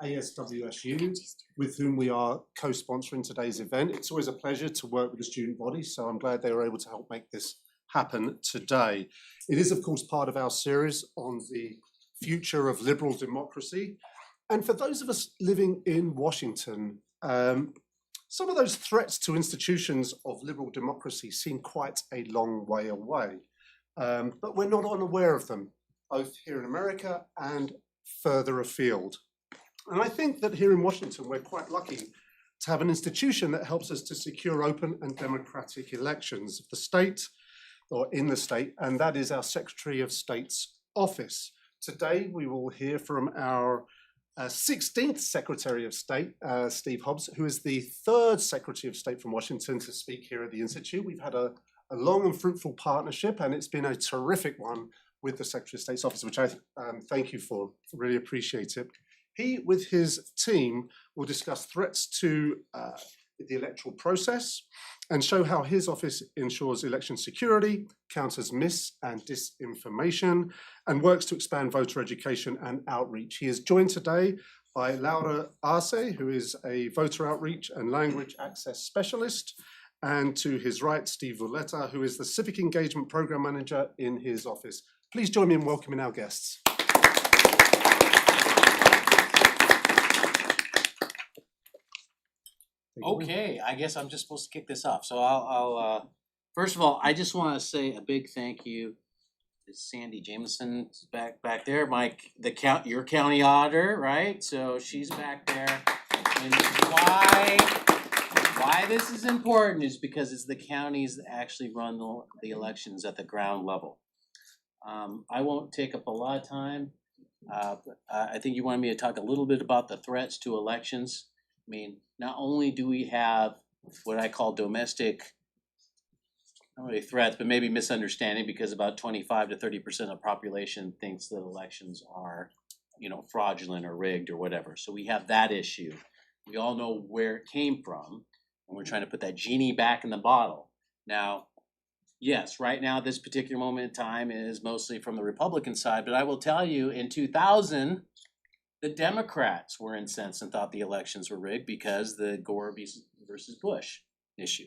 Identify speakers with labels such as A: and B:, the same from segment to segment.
A: ASWSU, with whom we are co-sponsoring today's event. It's always a pleasure to work with the student body, so I'm glad they were able to help make this happen today. It is, of course, part of our series on the future of liberal democracy. And for those of us living in Washington, some of those threats to institutions of liberal democracy seem quite a long way away. But we're not unaware of them, both here in America and further afield. And I think that here in Washington, we're quite lucky to have an institution that helps us to secure open and democratic elections of the state, or in the state, and that is our Secretary of State's office. Today, we will hear from our 16th Secretary of State, Steve Hobbs, who is the third Secretary of State from Washington to speak here at the Institute. We've had a long and fruitful partnership, and it's been a terrific one with the Secretary of State's office, which I thank you for. Really appreciate it. He, with his team, will discuss threats to the electoral process and show how his office ensures election security, counters mis and disinformation, and works to expand voter education and outreach. He is joined today by Laura Arce, who is a voter outreach and language access specialist, and to his right, Steve Vuleta, who is the Civic Engagement Program Manager in his office. Please join me in welcoming our guests.
B: Okay, I guess I'm just supposed to kick this off. So I'll first of all, I just want to say a big thank you to Sandy Jameson back there, your county auditor, right? So she's back there. And why this is important is because it's the counties that actually run the elections at the ground level. I won't take up a lot of time. I think you wanted me to talk a little bit about the threats to elections. I mean, not only do we have what I call domestic, not really threats, but maybe misunderstanding, because about 25 to 30% of the population thinks that elections are, fraudulent or rigged or whatever. So we have that issue. We all know where it came from, and we're trying to put that genie back in the bottle. Now, yes, right now, this particular moment in time is mostly from the Republican side, but I will tell you, in 2000, the Democrats were incensed and thought the elections were rigged because the Gore versus Bush issue.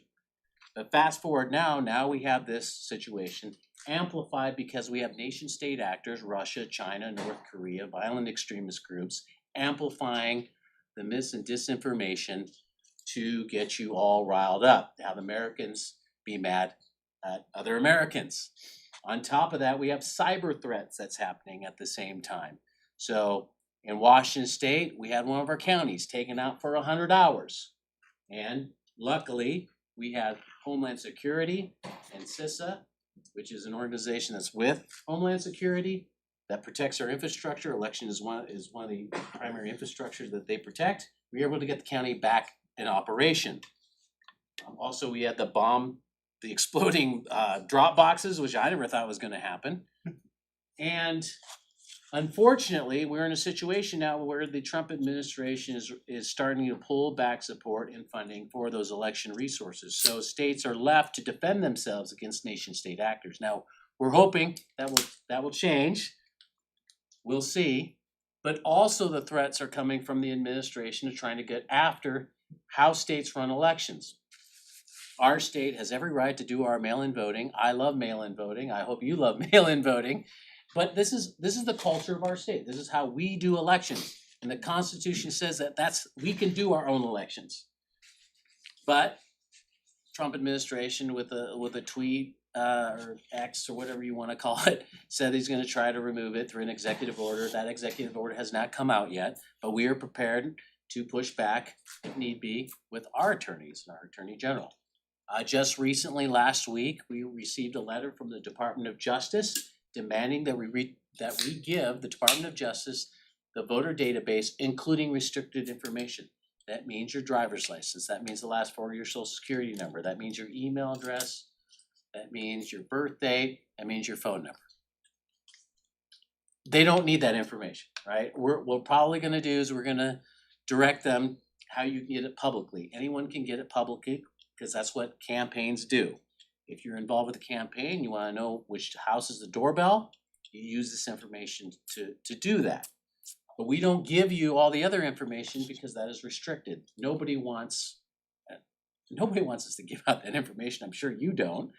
B: But fast forward now we have this situation amplified because we have nation-state actors, Russia, China, North Korea, violent extremist groups, amplifying the mis and disinformation to get you all riled up, to have Americans be mad at other Americans. On top of that, we have cyber threats that's happening at the same time. So in Washington State, we had one of our counties taken out for 100 hours. And luckily, we had Homeland Security and CISA, which is an organization that's with Homeland Security that protects our infrastructure. Election is one of the primary infrastructures that they protect. We were able to get the county back in operation. Also, we had the exploding drop boxes, which I never thought was going to happen. And unfortunately, we're in a situation now where the Trump administration is starting to pull back support and funding for those election resources. So states are left to defend themselves against nation-state actors. Now, we're hoping that will change. We'll see. But also the threats are coming from the administration of trying to get after how states run elections. Our state has every right to do our mail-in voting. I love mail-in voting. I hope you love mail-in voting. But this is the culture of our state. This is how we do elections, and the Constitution says that we can do our own elections. But Trump administration with a tweet or X or whatever you want to call it said he's going to try to remove it through an executive order. That executive order has not come out yet, but we are prepared to push back if need be with our attorneys and our Attorney General. Just recently, last week, we received a letter from the Department of Justice demanding that we give the Department of Justice the voter database, including restricted information. That means your driver's license. That means the last 4 of your social security number. That means your email address. That means your birth date. That means your phone number. They don't need that information, right? What we're probably going to do is we're going to direct them how you can get it publicly. Anyone can get it publicly because that's what campaigns do. If you're involved with a campaign, you want to know which house is the doorbell, you use this information to do that. But we don't give you all the other information because that is restricted. Nobody wants us to give out that information. I'm sure you don't.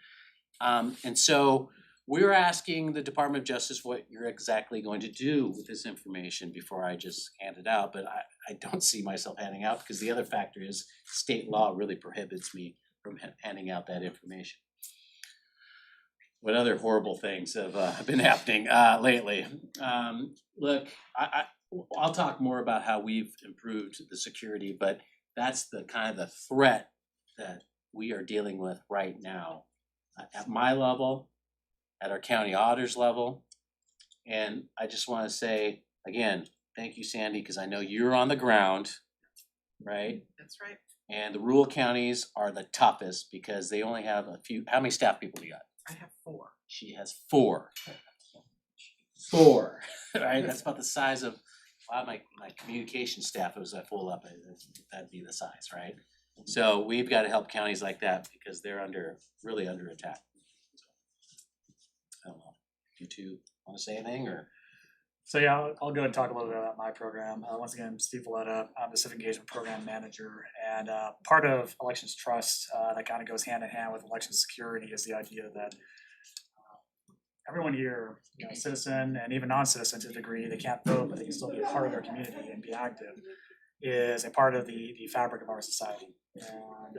B: And so we're asking the Department of Justice what you're exactly going to do with this information before I just hand it out. But I don't see myself handing out because the other factor is state law really prohibits me from handing out that information. What other horrible things have been happening lately? Look, I'll talk more about how we've improved the security, but that's the kind of the threat that we are dealing with right now at my level, at our county auditor's level. And I just want to say, again, thank you, Sandy, because I know you're on the ground, right?
C: That's right.
B: And the rural counties are the toughest because they only have a few. How many staff people do you got?
C: I have 4.
B: She has 4. 4, right? That's about the size of my communication staff. It was that full up, that'd be the size, right? So we've got to help counties like that because they're really under attack. So, I don't know. You two want to say anything or?
D: So yeah, I'll go and talk a little bit about my program. Once again, I'm Steve Vuleta. I'm the Civic Engagement Program Manager, and part of Elections Trust that kind of goes hand in hand with election security is the idea that everyone here, citizen and even non-citizen to a degree, they can't vote, but they can still be a part of their community and be active, is a part of the fabric of our society. And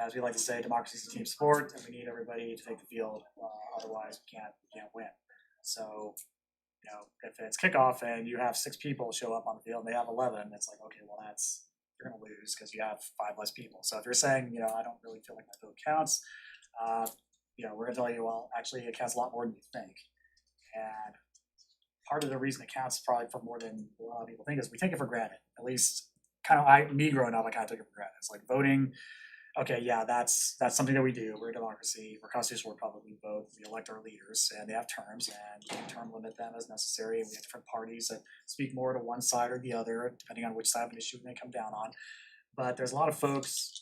D: as we like to say, democracy is a team sport, and we need everybody to take the field. Otherwise, we can't win. So, if it's kickoff and you have 6 people show up on the field and they have 11, it's like, okay, well, you're going to lose because you have 5 less people. So if you're saying, I don't really feel like my vote counts, we're going to tell you, well, actually, it counts a lot more than you think. And part of the reason it counts probably for more than a lot of people think is we take it for granted. At least, me growing up, I kind of took it for granted. It's like voting. Okay, yeah, that's something that we do. We're a democracy. We're a constitutional republic. We vote. We elect our leaders, and they have terms, and we can term limit them as necessary. And we have different parties that speak more to one side or the other, depending on which side of an issue they come down on. But there's a lot of folks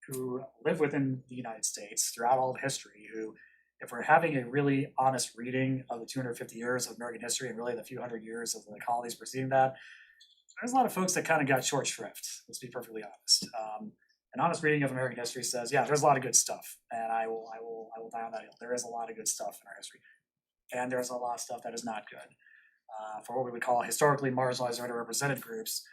D: who live within the United States throughout all of history who, if we're having a really honest reading of the 250 years of American history and really the few hundred years of the colonies preceding that, there's a lot of folks that kind of got short shrift, let's be perfectly honest. An honest reading of American history says, yeah, there's a lot of good stuff, and I will die on that hill. There is a lot of good stuff in our history, and there's a lot of stuff that is not good. For what we would call historically marginalized or underrepresented groups,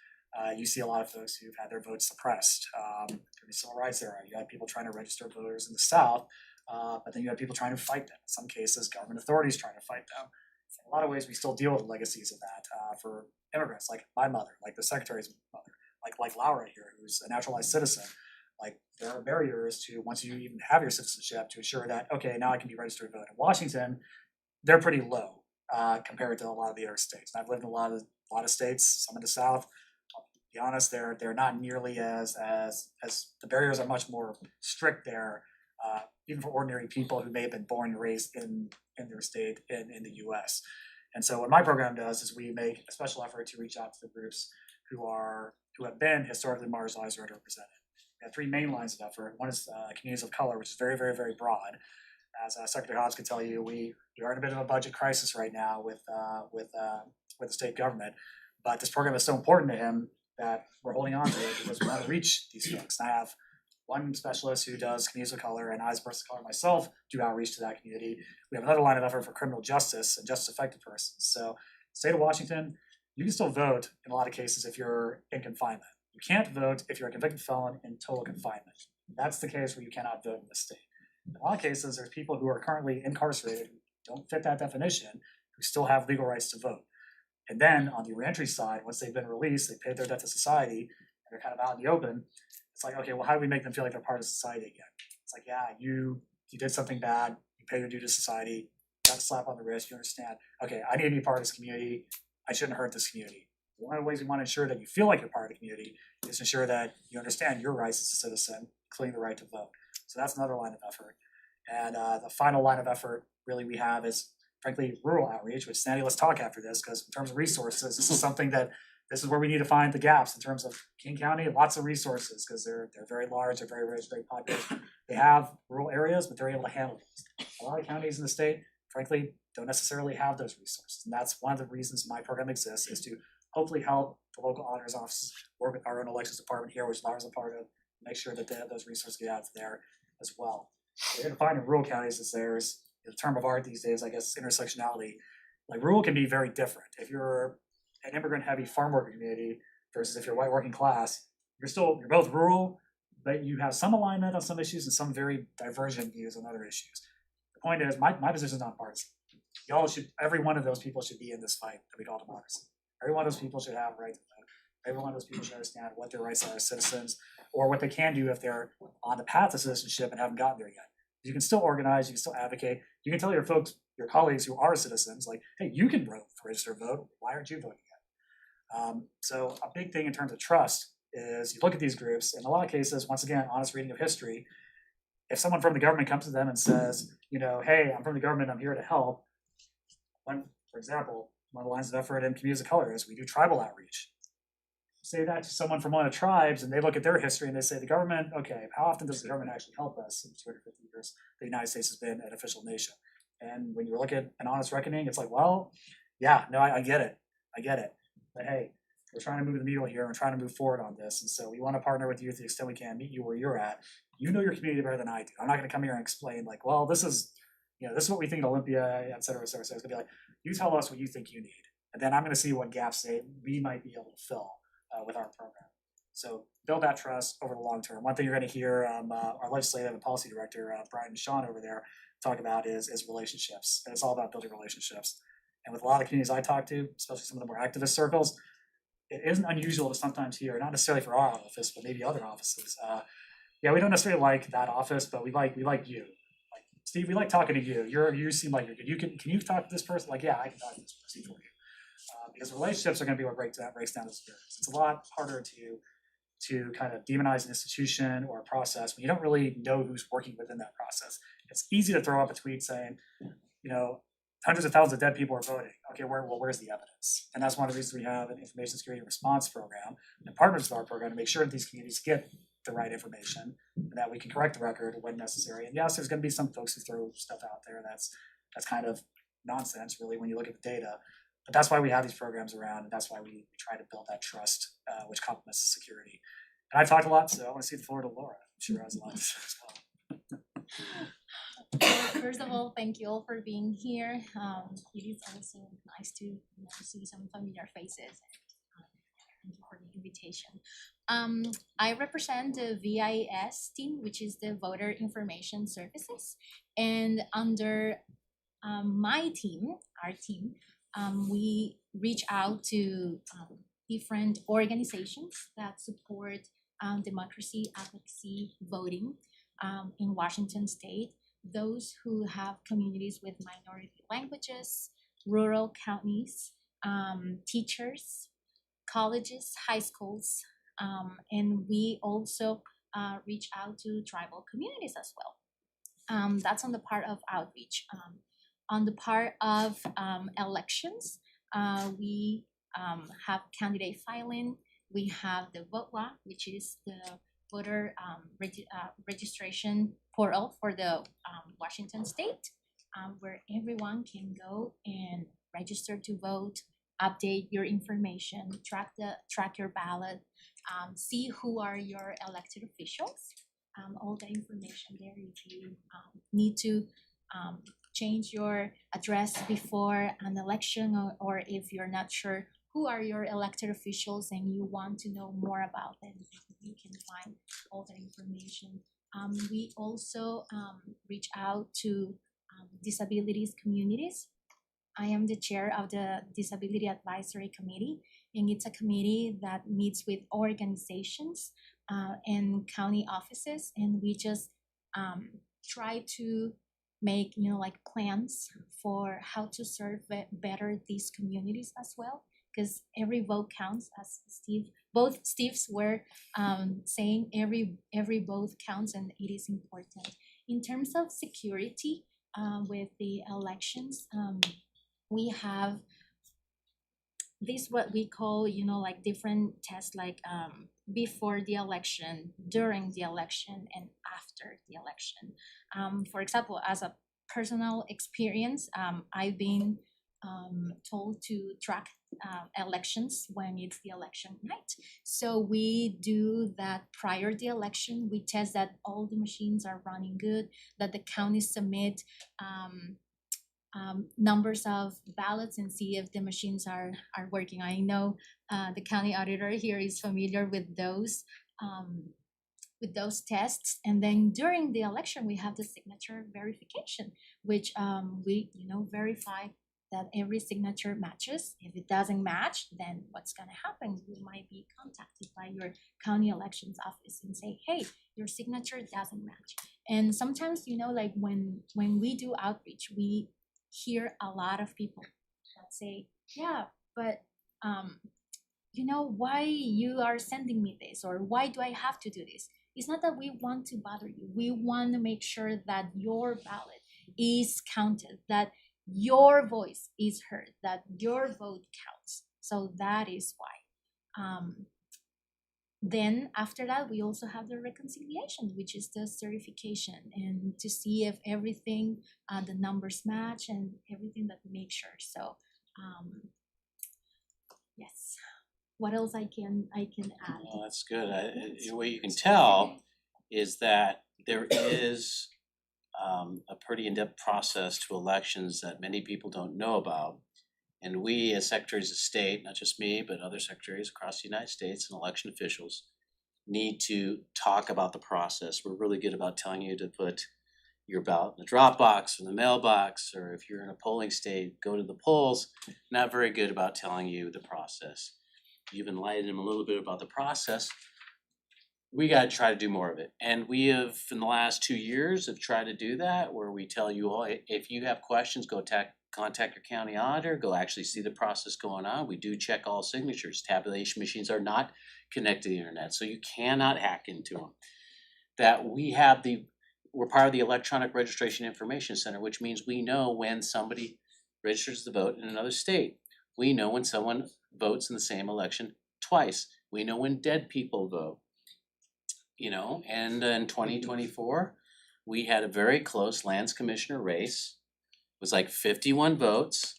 D: you see a lot of folks who've had their votes suppressed. During the civil rights era, you had people trying to register voters in the South, but then you had people trying to fight them. In some cases, government authorities trying to fight them. In a lot of ways, we still deal with legacies of that for immigrants, like my mother, like the secretary's mother, like Laura here, who's a naturalized citizen. Like, there are barriers to, once you even have your citizenship, to ensure that, okay, now I can be registered to vote. In Washington, they're pretty low compared to a lot of the other states. And I've lived in a lot of states, some in the South. I'll be honest, they're not nearly as the barriers are much more strict there, even for ordinary people who may have been born and raised in their state in the U.S. And so what my program does is we make a special effort to reach out to the groups who have been historically marginalized or underrepresented. We have 3 main lines of effort. One is communities of color, which is very, very, very broad. As Secretary Hobbs can tell you, we are in a bit of a budget crisis right now with the state government. But this program is so important to him that we're holding on to it because we want to reach these folks. And I have one specialist who does communities of color, and I, as a person of color myself, do outreach to that community. We have another line of effort for criminal justice and justice affected persons. So, state of Washington, you can still vote in a lot of cases if you're in confinement. You can't vote if you're a convicted felon in total confinement. That's the case where you cannot vote in this state. In a lot of cases, there's people who are currently incarcerated who don't fit that definition, who still have legal rights to vote. And then on the reentry side, once they've been released, they paid their debt to society, and they're kind of out in the open. It's like, okay, well, how do we make them feel like they're part of society again? It's like, yeah, you did something bad, you pay your due to society, got a slap on the wrist, you understand, okay, I need to be part of this community, I shouldn't hurt this community. One of the ways we want to ensure that you feel like you're part of the community is to ensure that you understand your rights as a citizen, including the right to vote. So that's another line of effort. And the final line of effort really we have is, frankly, rural outreach, which Sandy, let's talk after this, because in terms of resources, this is something that, this is where we need to find the gaps in terms of King County, lots of resources, because they're very large, they're very rich, very popular. They have rural areas, but they're able to handle these. A lot of counties in the state, frankly, don't necessarily have those resources. And that's one of the reasons my program exists, is to hopefully help the local auditor's office work with our own elections department here, which Lara's a part of, make sure that those resources get out there as well. What you're gonna find in rural counties is there's the term of art these days, I guess, intersectionality. Like rural can be very different. If you're an immigrant heavy farm worker community versus if you're white working class, you're both rural, but you have some alignment on some issues and some very divergent views on other issues. The point is, my position is not partisan. Every one of those people should be in this fight that we call democracy. Every one of those people should have a right to vote. Every one of those people should understand what their rights are as citizens, or what they can do if they're on the path to citizenship and haven't gotten there yet. You can still organize, you can still advocate, you can tell your colleagues who are citizens, like, hey, you can vote for registered vote. Why aren't you voting yet? So a big thing in terms of trust is you look at these groups, in a lot of cases, once again, honest reading of history, if someone from the government comes to them and says, hey, I'm from the government, I'm here to help. For example, one of the lines of effort in communities of color is we do tribal outreach. Say that to someone from one of the tribes and they look at their history and they say, the government, okay, how often does the government actually help us? In 250 years, the United States has been an official nation. And when you look at an honest reckoning, it's like, well, yeah, no, I get it. But hey, we're trying to move the needle here. We're trying to move forward on this. And so we want to partner with you to the extent we can, meet you where you're at. You know your community better than I do. I'm not going to come here and explain like, well, this is what we think at Olympia, et cetera, et cetera. So it's going to be like, you tell us what you think you need. And then I'm going to see what gaps we might be able to fill with our program. So build that trust over the long term. One thing you're going to hear our legislative and policy director, Brian and Sean over there, talk about is relationships. And it's all about building relationships. And with a lot of communities I talk to, especially some of the more activist circles, it isn't unusual to sometimes hear, not necessarily for our office, but maybe other offices. We don't necessarily like that office, but we like you. Like Steve, we like talking to you. You seem like you're good. Can you talk to this person? Like, yeah, I can talk to this person for you. Because relationships are going to be what breaks down this experience. It's a lot harder to kind of demonize an institution or a process when you don't really know who's working within that process. It's easy to throw up a tweet saying, hundreds of thousands of dead people are voting. Okay, where's the evidence? And that's one of the reasons we have an information security response program and partners with our program to make sure that these communities get the right information and that we can correct the record when necessary. And yes, there's going to be some folks who throw stuff out there that's kind of nonsense, really, when you look at the data. But that's why we have these programs around, and that's why we try to build that trust, which complements the security. And I've talked a lot, so I want to see the floor to Laura. I'm sure has a lot to say as well.
C: First of all, thank you all for being here. It is also nice to see some familiar faces. Thank you for the invitation. I represent the VIS team, which is the Voter Information Services, and under my team, our team, we reach out to different organizations that support democracy, advocacy, voting in Washington State. Those who have communities with minority languages, rural counties, teachers, colleges, high schools, and we also reach out to tribal communities as well. That's on the part of outreach. On the part of elections, we have candidate filing. We have the VOTWA, which is the voter registration portal for the Washington State, where everyone can go and register to vote, update your information, track your ballot, see who are your elected officials. All the information there. If you need to change your address before an election, or if you're not sure who are your elected officials and you want to know more about them, you can find all the information. We also reach out to disabilities communities. I am the chair of the Disability Advisory Committee, and it's a committee that meets with organizations and county offices, and we just try to make plans for how to serve better these communities as well, because every vote counts, as both Steves were saying. Every vote counts, and it is important. In terms of security with the elections, we have this what we call different tests, like before the election, during the election, and after the election. For example, as a personal experience, I've been told to track elections when it's the election night. So we do that prior to the election. We test that all the machines are running good, that the counties submit numbers of ballots and see if the machines are working. I know the county auditor here is familiar with those tests. And then during the election, we have the signature verification, which we verify that every signature matches. If it doesn't match, then what's gonna happen? You might be contacted by your county elections office and say, hey, your signature doesn't match. And sometimes, like when we do outreach, we hear a lot of people that say, yeah, but why you are sending me this, or why do I have to do this? It's not that we want to bother you. We want to make sure that your ballot is counted, that your voice is heard, that your vote counts. So that is why. Then after that, we also have the reconciliation, which is the certification, and to see if everything, the numbers match and everything, that we make sure. So yes. What else I can add?
B: Oh, that's good. What you can tell is that there is a pretty in-depth process to elections that many people don't know about. And we, as secretaries of state, not just me, but other secretaries across the United States and election officials, need to talk about the process. We're really good about telling you to put your ballot in the drop box or the mailbox, or if you're in a polling state, go to the polls. Not very good about telling you the process. You've enlightened them a little bit about the process. We got to try to do more of it. And we have, in the last 2 years, have tried to do that, where we tell you all, if you have questions, go contact your county auditor, go actually see the process going on. We do check all signatures. Tabulation machines are not connected to the internet, so you cannot hack into them. That we're part of the Electronic Registration Information Center, which means we know when somebody registers to vote in another state. We know when someone votes in the same election twice. We know when dead people vote. And in 2024, we had a very close lands commissioner race. It was like 51 votes,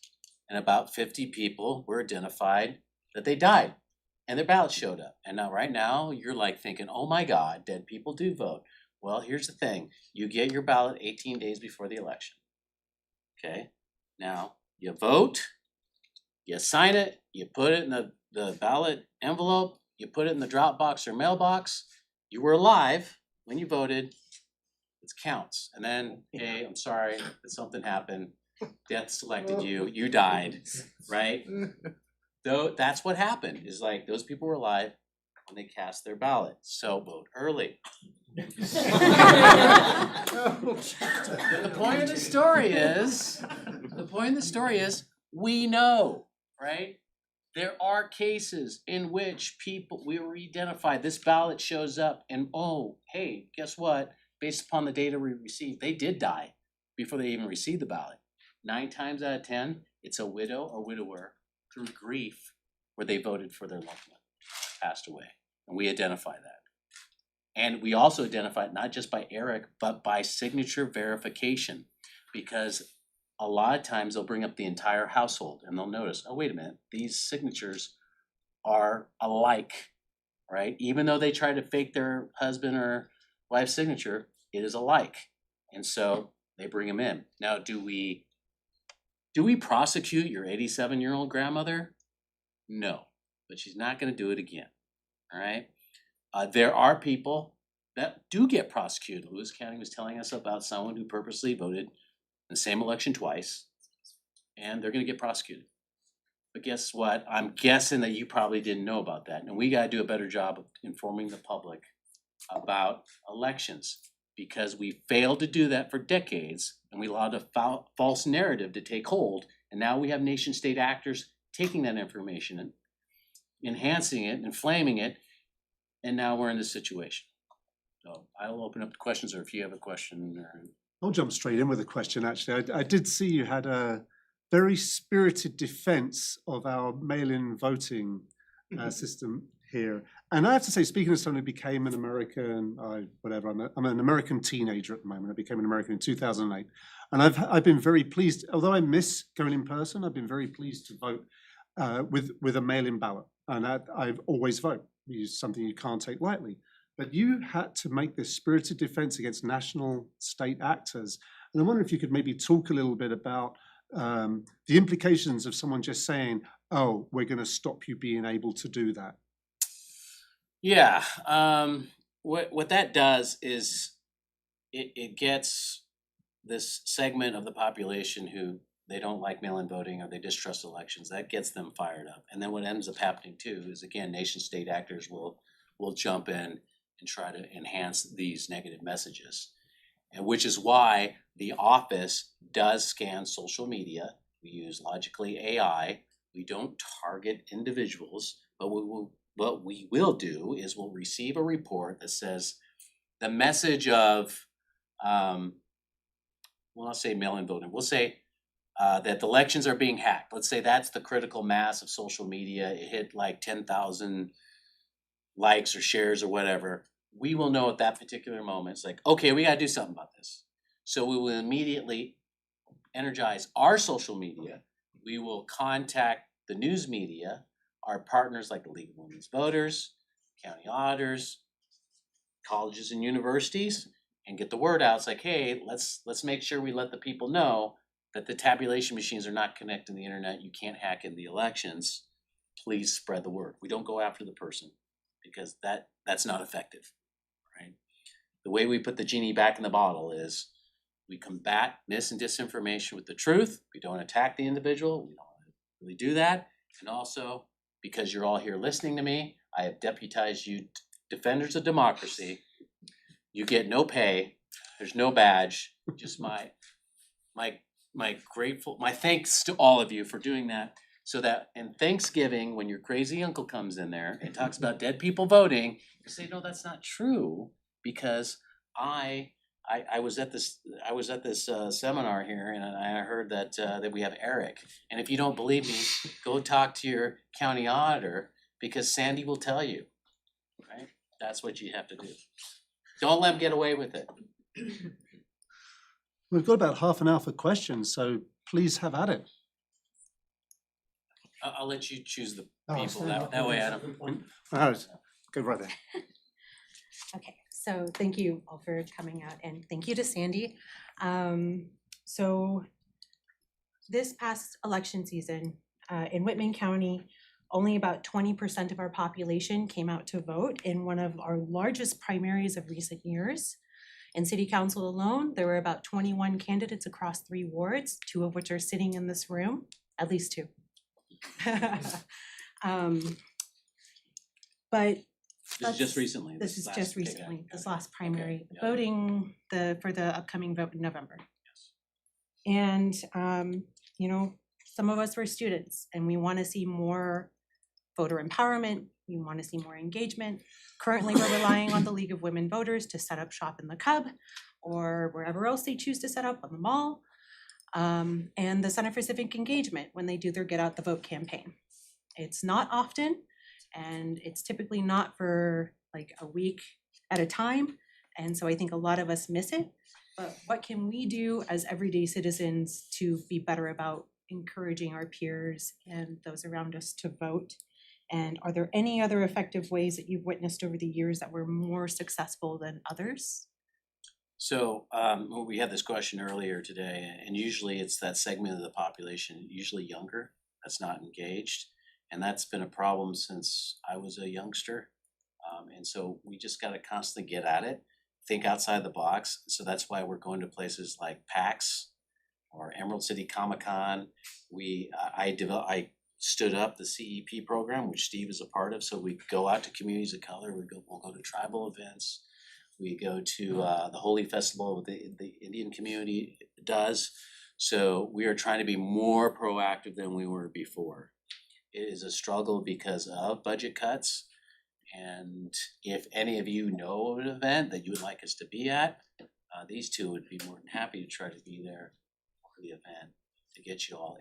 B: and about 50 people were identified that they died, and their ballots showed up. And now, right now, you're like thinking, oh my God, dead people do vote. Well, here's the thing. You get your ballot 18 days before the election. Okay? Now, you vote, you sign it, you put it in the ballot envelope, you put it in the drop box or mailbox. You were alive when you voted, it counts. And then, hey, I'm sorry that something happened, death selected you, you died, right? Though that's what happened, is like those people were alive when they cast their ballot, so vote early. The point of the story is, we know, right? There are cases in which we were identified, this ballot shows up, and oh, hey, guess what? Based upon the data we received, they did die before they even received the ballot. 9 times out of 10, it's a widow or widower through grief where they voted for their loved one, passed away. And we identify that. And we also identify it not just by Eric, but by signature verification, because a lot of times they'll bring up the entire household and they'll notice, oh, wait a minute, these signatures are alike, right? Even though they try to fake their husband or wife's signature, it is alike. And so they bring them in. Now, do we prosecute your 87-year-old grandmother? No, but she's not gonna do it again, all right? There are people that do get prosecuted. Lewis County was telling us about someone who purposely voted in the same election twice, and they're gonna get prosecuted. But guess what? I'm guessing that you probably didn't know about that. And we gotta do a better job of informing the public about elections, because we failed to do that for decades, and we allowed a false narrative to take hold. And now we have nation state actors taking that information and enhancing it, inflaming it, and now we're in this situation. So I'll open up the questions, or if you have a question or.
A: I'll jump straight in with a question, actually. I did see you had a very spirited defense of our mail-in voting system. here. And I have to say, speaking as someone who became an American, I'm an American teenager at the moment. I became an American in 2008. And I've been very pleased, although I miss going in person, I've been very pleased to vote with a mail-in ballot. And I've always vote. It's something you can't take lightly. But you had to make this spirited defense against national state actors. And I wonder if you could maybe talk a little bit about the implications of someone just saying, oh, we're going to stop you being able to do that.
B: Yeah, what that does is it gets this segment of the population who they don't like mail-in voting or they distrust elections. That gets them fired up. And then what ends up happening too is, again, nation state actors will jump in and try to enhance these negative messages. And which is why the office does scan social media. We use logically AI. We don't target individuals, but what we will do is we'll receive a report that says the message of, well, I'll say mail-in voting. We'll say that the elections are being hacked. Let's say that's the critical mass of social media. It hit like 10,000 likes or shares or whatever. We will know at that particular moment, it's like, okay, we gotta do something about this. So we will immediately energize our social media. We will contact the news media, our partners like the League of Women's Voters, county auditors, colleges and universities, and get the word out. It's like, hey, let's make sure we let the people know that the tabulation machines are not connecting to the internet. You can't hack in the elections. Please spread the word. We don't go after the person because that's not effective, right? The way we put the genie back in the bottle is we combat mis and disinformation with the truth. We don't attack the individual. We don't really do that. And also, because you're all here listening to me, I have deputized you defenders of democracy. You get no pay. There's no badge. Just my thanks to all of you for doing that. So that in Thanksgiving, when your crazy uncle comes in there and talks about dead people voting, you say, no, that's not true, because I was at this seminar here, and I heard that we have Eric. And if you don't believe me, go talk to your county auditor, because Sandy will tell you, right? That's what you have to do. Don't let them get away with it.
A: We've got about half an hour for questions, so please have at it.
B: I'll let you choose the
A: Oh,
B: people,
A: stand
B: that
A: up.
B: way I don't.
A: Go right there.
E: Okay, so thank you all for coming out, and thank you to Sandy. So this past election season, in Whitman County, only about 20% of our population came out to vote in one of our largest primaries of recent years. In city council alone, there were about 21 candidates across 3 wards, 2 of which are sitting in this room, at least 2. But
B: This is just recently.
E: this is
B: last
E: just
B: big
E: recently,
B: act.
E: this last primary,
B: yeah.
E: voting for the upcoming vote in November. And you know, some of us were students and we want to see more voter empowerment, we want to see more engagement. Currently, we're relying on the League of Women Voters to set up shop in the Cub or wherever else they choose to set up on the mall. And the Center for Civic Engagement when they do their Get Out the Vote campaign. It's not often, and it's typically not for like a week at a time. And so I think a lot of us miss it. But what can we do as everyday citizens to be better about encouraging our peers and those around us to vote? And are there any other effective ways that you've witnessed over the years that were more successful than others?
B: So we had this question earlier today, and usually it's that segment of the population, usually younger, that's not engaged. And that's been a problem since I was a youngster. And so we just got to constantly get at it, think outside the box. So that's why we're going to places like PAX or Emerald City Comic-Con. I stood up the CEP program, which Steve is a part of. So we go out to communities of color. We'll go to tribal events. We go to the Holy Festival the Indian community does. So we are trying to be more proactive than we were before. It is a struggle because of budget cuts. And if any of you know of an event that you would like us to be at, these two would be more than happy to try to be there for the event to get you all,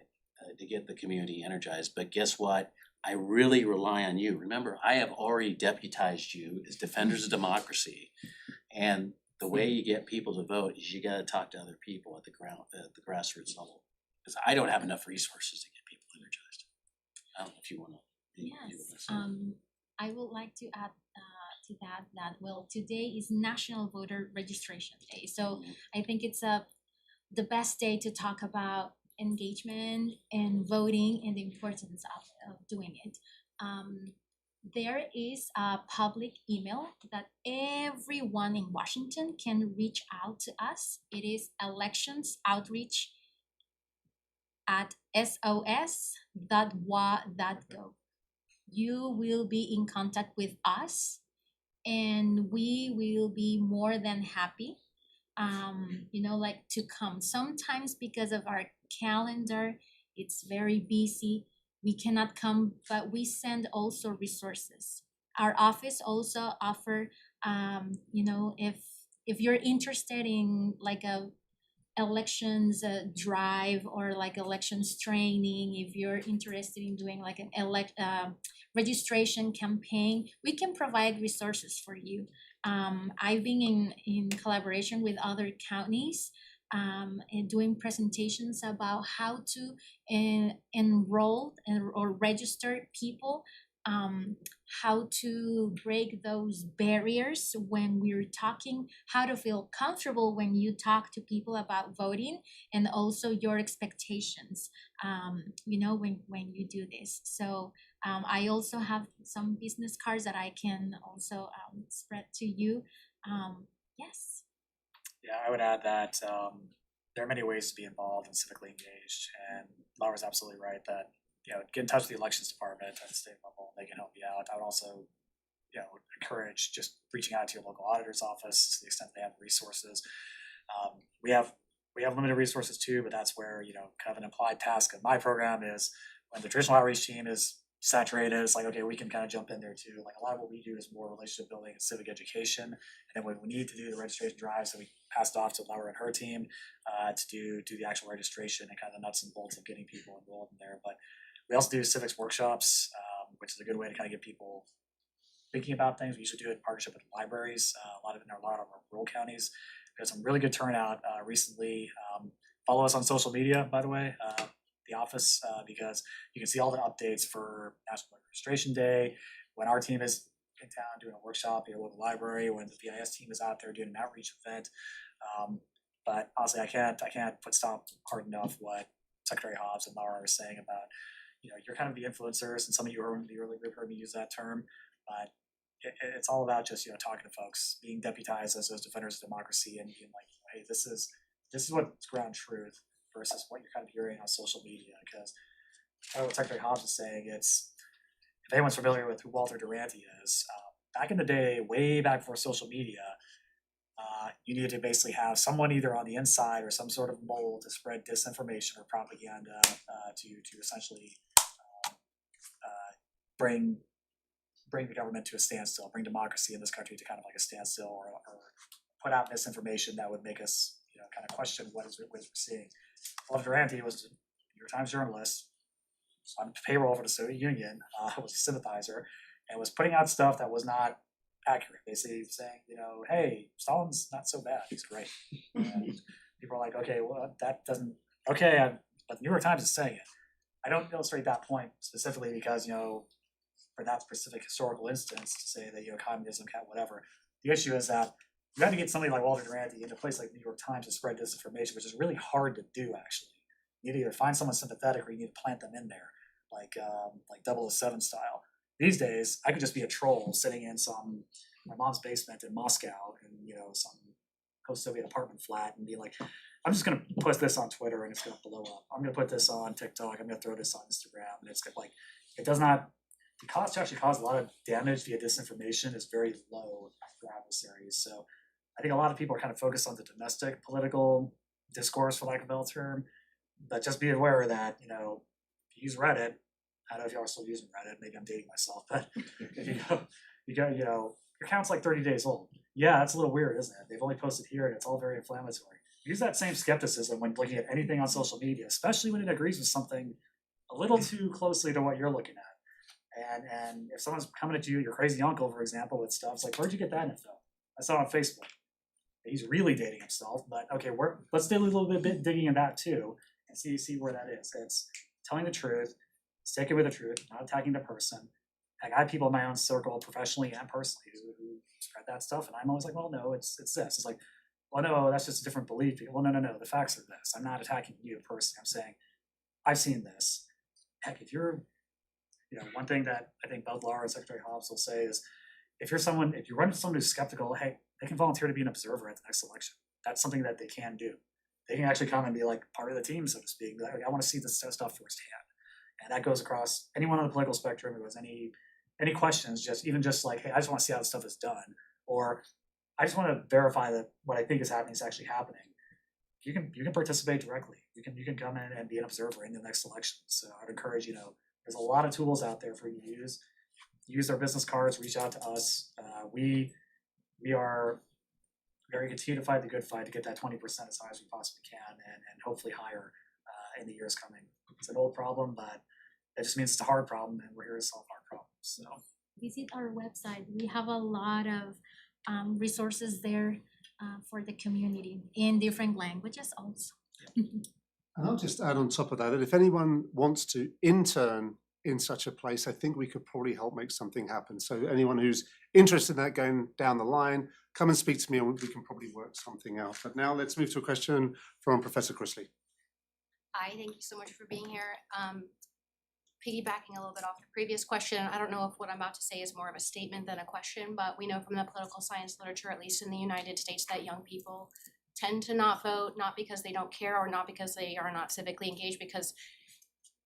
B: to get the community energized. But guess what? I really rely on you. Remember, I have already deputized you as defenders of democracy. And the way you get people to vote is you gotta talk to other people at the grassroots level. Cause I don't have enough resources to get people energized. I don't know if you wanna.
C: Yes, I would like to add to that well, today is National Voter Registration Day, so I think it's the best day to talk about engagement and voting and the importance of doing it. There is a public email that everyone in Washington can reach out to us. It is electionsoutreach@sos.wa.gov. You will be in contact with us and we will be more than happy like to come. Sometimes because of our calendar, it's very busy, we cannot come, but we send also resources. Our office also offer if you're interested in like a elections drive or like elections training, if you're interested in doing like an registration campaign, we can provide resources for you. I've been in collaboration with other counties and doing presentations about how to enroll or register people, how to break those barriers when we're talking, how to feel comfortable when you talk to people about voting, and also your expectations, when you do this. So I also have some business cards that I can also spread to you. Yes.
D: Yeah, I would add that there are many ways to be involved and civically engaged, and Laura's absolutely right that get in touch with the elections department at the state level. They can help you out. I would also encourage just reaching out to your local auditor's office to the extent they have resources. We have limited resources too, but that's where kind of an implied task of my program is when the traditional outreach team is saturated, it's like, okay, we can kind of jump in there too. Like a lot of what we do is more relationship building and civic education. And then when we need to do the registration drives, so we passed off to Laura and her team to do the actual registration and kind of the nuts and bolts of getting people enrolled in there. But we also do civics workshops, which is a good way to kind of get people thinking about things. We usually do it in partnership with libraries, a lot of our rural counties. We had some really good turnout recently. Follow us on social media, by the way, the office, because you can see all the updates for National Registration Day, when our team is in town doing a workshop at your local library, when the VIS team is out there doing an outreach event. But honestly, I can't put stop hard enough what Secretary Hobbs and Laura are saying about, you're kind of the influencers, and some of you in the early group heard me use that term, but it's all about just talking to folks, being deputized as those defenders of democracy, and being like, hey, this is what's ground truth versus what you're kind of hearing on social media. Because what Secretary Hobbs is saying, it's, if anyone's familiar with who Walter Durante is, back in the day, way back before social media, you needed to basically have someone either on the inside or some sort of mole to spread disinformation or propaganda to essentially bring the government to a standstill, bring democracy in this country to kind of like a standstill, or put out misinformation that would make us kind of question what we're seeing. Walter Durante was a New York Times journalist, on payroll for the Soviet Union, was a sympathizer, and was putting out stuff that was not accurate, basically saying, hey, Stalin's not so bad, he's great. And people are like, okay, well, that doesn't, okay, but the New York Times is saying it. I don't illustrate that point specifically because, for that specific historical instance, to say that, communism, whatever. The issue is that you have to get somebody like Walter Durante into a place like the New York Times to spread disinformation, which is really hard to do, actually. You need to either find someone sympathetic or you need to plant them in there, like 007 style. These days, I could just be a troll sitting in my mom's basement in Moscow in some post-Soviet apartment flat and be like, I'm just gonna put this on Twitter and it's gonna blow up. I'm gonna put this on TikTok. I'm gonna throw this on Instagram, and it's like, it does not. The cost to actually cause a lot of damage via disinformation is very low for adversaries. So I think a lot of people are kind of focused on the domestic political discourse, for lack of a better term. But just be aware that if you use Reddit, I don't know if y'all are still using Reddit. Maybe I'm dating myself, but if you go, your account's like 30 days old. Yeah, that's a little weird, isn't it? They've only posted here, and it's all very inflammatory. Use that same skepticism when looking at anything on social media, especially when it agrees with something a little too closely to what you're looking at. And if someone's coming at you, your crazy uncle, for example, with stuff, it's like, where'd you get that info? I saw it on Facebook. He's really dating himself, but okay, let's do a little bit digging in that too, and see where that is. It's telling the truth, sticking with the truth, not attacking the person. Like, I have people in my own circle, professionally and personally, who spread that stuff, and I'm always like, well, no, it's this. It's like, well, no, that's just a different belief. Well, no, the facts are this. I'm not attacking you personally. I'm saying, I've seen this. Heck, if you're, one thing that I think both Laura and Secretary Hobbs will say is, if you run into someone who's skeptical, hey, they can volunteer to be an observer at the next election. That's something that they can do. They can actually come and be like part of the team, so to speak. Be like, I want to see this stuff firsthand. And that goes across anyone on the political spectrum who has any questions, just like, hey, I just want to see how this stuff is done. Or I just want to verify that what I think is happening is actually happening. You can participate directly. You can come in and be an observer in the next election. So I'd encourage, there's a lot of tools out there for you to use. Use our business cards, reach out to us. We are going to continue to fight the good fight to get that 20% as high as we possibly can, and hopefully higher in the years coming. It's an old problem, but that just means it's a hard problem, and we're here to solve hard problems. So
C: Visit our website. We have a lot of resources there for the community in different languages also.
A: And I'll just add on top of that, that if anyone wants to intern in such a place, I think we could probably help make something happen. So anyone who's interested in that going down the line, come and speak to me and we can probably work something out. But now let's move to a question from Professor Chrisley.
F: Hi, thank you so much for being here. Piggybacking a little bit off the previous question, I don't know if what I'm about to say is more of a statement than a question, but we know from the political science literature, at least in the United States, that young people tend to not vote, not because they don't care or not because they are not civically engaged, because,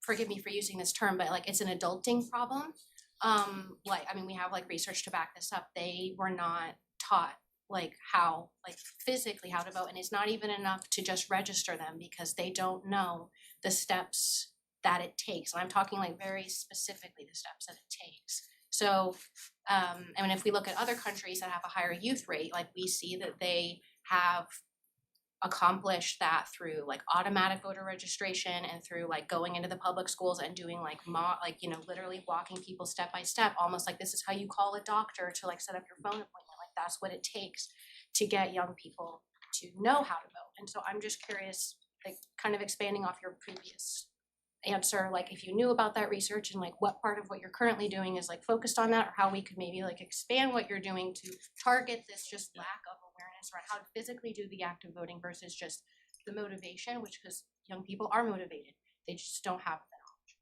F: forgive me for using this term, but like, it's an adulting problem. We have like research to back this up. They were not taught physically how to vote, and it's not even enough to just register them because they don't know the steps that it takes. And I'm talking like very specifically the steps that it takes. So, if we look at other countries that have a higher youth rate, like we see that they have accomplished that through like automatic voter registration and through like going into the public schools and doing literally walking people step by step, almost like this is how you call a doctor to like set up your phone appointment. Like that's what it takes to get young people to know how to vote. And so I'm just curious, like kind of expanding off your previous answer, like if you knew about that research and like what part of what you're currently doing is like focused on that, or how we could maybe like expand what you're doing to target this just lack of awareness around how to physically do the act of voting versus just the motivation, which because young people are motivated, they just don't have that.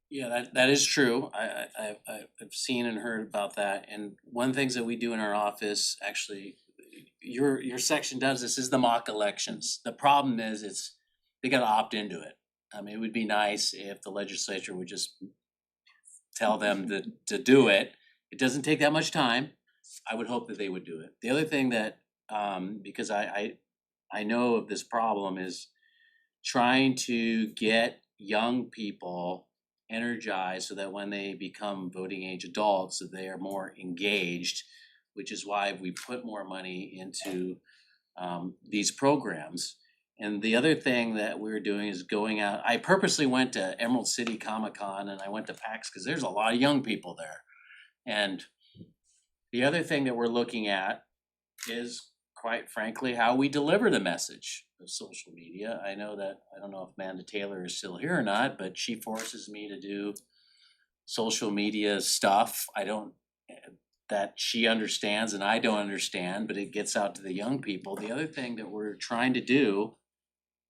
B: Yeah, that is true. I've seen and heard about that. And one of the things that we do in our office, actually, your section does this, is the mock elections. The problem is they got to opt into it. I mean, it would be nice if the legislature would just tell them to do it. It doesn't take that much time. I would hope that they would do it. The other thing that, because I know of this problem, is trying to get young people energized so that when they become voting age adults, that they are more engaged, which is why we put more money into these programs. And the other thing that we're doing is going out. I purposely went to Emerald City Comic-Con and I went to PAX because there's a lot of young people there. And the other thing that we're looking at is, quite frankly, how we deliver the message of social media. I know that, I don't know if Amanda Taylor is still here or not, but she forces me to do social media stuff. That she understands and I don't understand, but it gets out to the young people. The other thing that we're trying to do,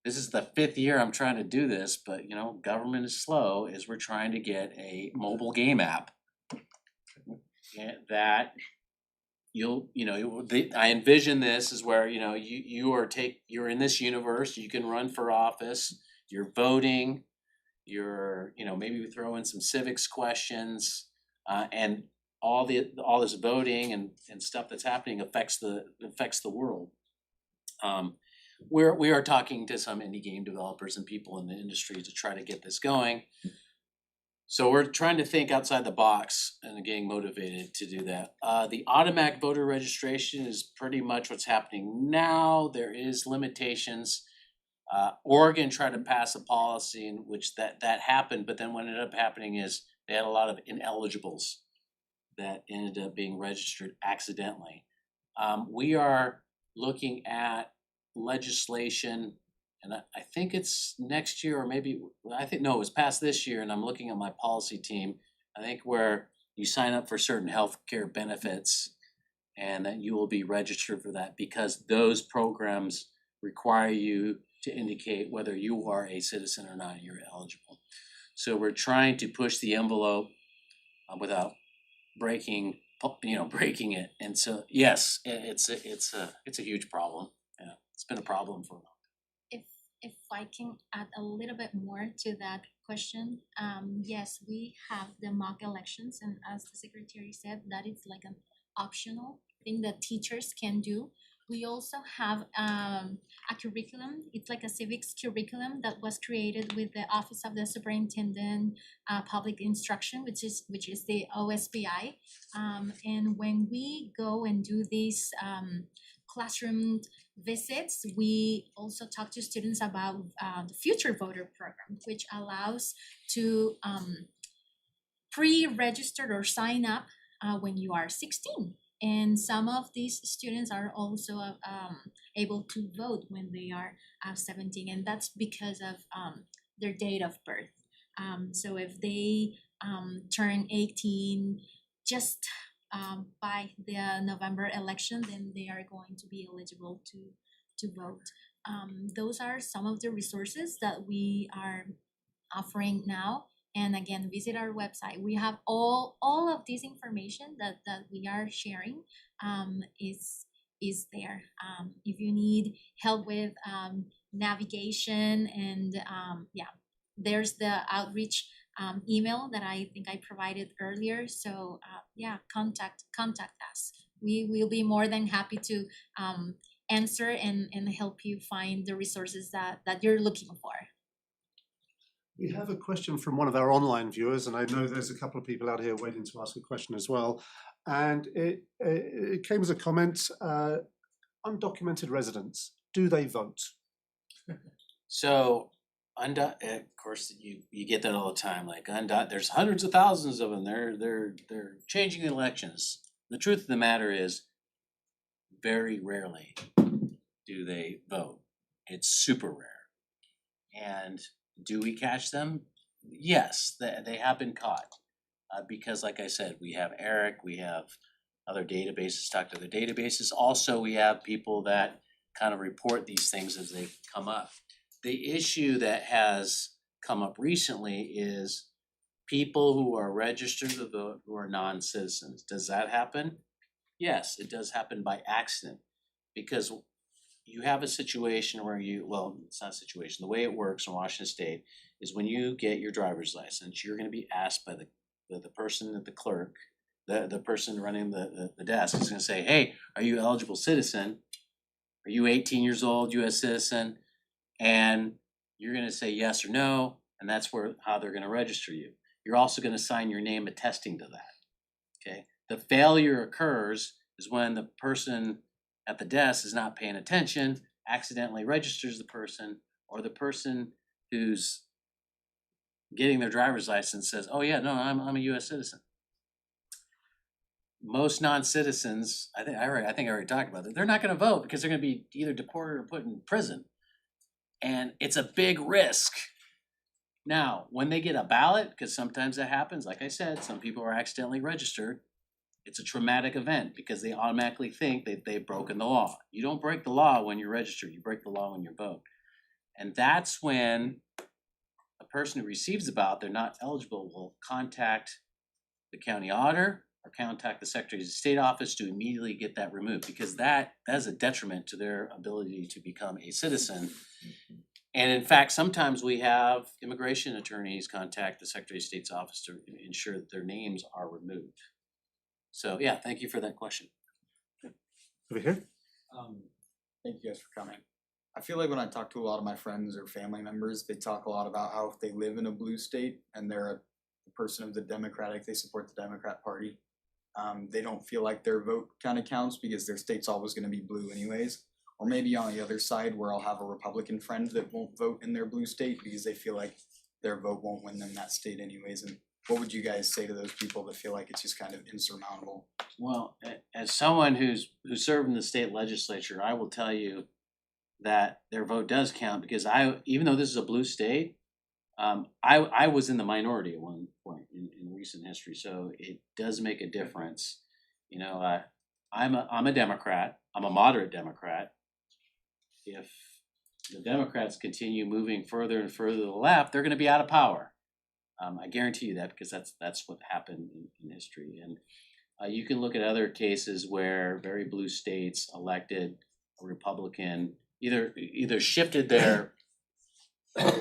B: this is the 5th year I'm trying to do this, but government is slow, is we're trying to get a mobile game app that I envision this is where, you're in this universe, you can run for office, you're voting, maybe we throw in some civics questions, and all this voting and stuff that's happening affects the world. We are talking to some indie game developers and people in the industry to try to get this going. So we're trying to think outside the box and getting motivated to do that. The automatic voter registration is pretty much what's happening now. There is limitations. Oregon tried to pass a policy in which that happened, but then what ended up happening is they had a lot of ineligibles. that ended up being registered accidentally. We are looking at legislation, and I think it's next year or maybe, it was past this year, and I'm looking at my policy team. I think where you sign up for certain healthcare benefits and that you will be registered for that because those programs require you to indicate whether you are a citizen or not, you're eligible. So we're trying to push the envelope without breaking it. And so, yes, it's a huge problem. Yeah, it's been a problem for a while.
C: If I can add a little bit more to that question, yes, we have the mock elections, and as the secretary said, that is like an optional thing that teachers can do. We also have a curriculum. It's like a civics curriculum that was created with the Office of the Superintendent Public Instruction, which is the OSPI. And when we go and do these classroom visits, we also talk to students about the Future Voter Program, which allows to pre-register or sign up when you are 16. And some of these students are also able to vote when they are 17, and that's because of their date of birth. So if they turn 18 just by the November election, then they are going to be eligible to vote. Those are some of the resources that we are offering now. And again, visit our website. We have all of this information that we are sharing is there. If you need help with navigation and there's the outreach email that I think I provided earlier. So contact us. We will be more than happy to answer and help you find the resources that you're looking for.
A: We have a question from one of our online viewers, and I know there's a couple of people out here waiting to ask a question as well. And it came as a comment, undocumented residents, do they vote?
B: So, of course, you get that all the time. Like, there's hundreds of thousands of them. They're changing elections. The truth of the matter is, very rarely do they vote. It's super rare. And do we catch them? Yes, they have been caught. Because like I said, we have Eric, we have other databases, talk to other databases. Also, we have people that kind of report these things as they come up. The issue that has come up recently is people who are registered to vote who are non-citizens. Does that happen? Yes, it does happen by accident. Because you have a situation where it's not a situation. The way it works in Washington State is when you get your driver's license, you're going to be asked by the person at the clerk, the person running the desk is going to say, hey, are you an eligible citizen? Are you 18 years old, U.S. citizen? And you're going to say yes or no, and that's how they're going to register you. You're also going to sign your name attesting to that. Okay. The failure occurs is when the person at the desk is not paying attention, accidentally registers the person, or the person who's getting their driver's license says, oh yeah, no, I'm a US citizen. Most non-citizens, I think I already talked about it, they're not gonna vote because they're gonna be either deported or put in prison. And it's a big risk. Now, when they get a ballot, because sometimes that happens, like I said, some people are accidentally registered, it's a traumatic event because they automatically think that they've broken the law. You don't break the law when you're registered, you break the law when you vote. And that's when a person who receives the ballot, they're not eligible, will contact the county auditor or contact the Secretary of State office to immediately get that removed because that is a detriment to their ability to become a citizen. And in fact, sometimes we have immigration attorneys contact the Secretary of State's office to ensure that their names are removed. So yeah, thank you for that question.
A: Over here.
G: Thank you guys for coming. I feel like when I talk to a lot of my friends or family members, they talk a lot about how if they live in a blue state and they're a person of the Democratic, they support the Democrat Party, they don't feel like their vote kind of counts because their state's always going to be blue anyways. Or maybe on the other side where I'll have a Republican friend that won't vote in their blue state because they feel like their vote won't win them that state anyways. And what would you guys say to those people that feel like it's just kind of insurmountable?
B: Well, as someone who served in the state legislature, I will tell you that their vote does count because even though this is a blue state, I was in the minority at one point in recent history, so it does make a difference. You know, I'm a Democrat. I'm a moderate Democrat. If the Democrats continue moving further and further to the left, they're going to be out of power. I guarantee you that because that's what happened in history. And you can look at other cases where very blue states elected a Republican, either shifted their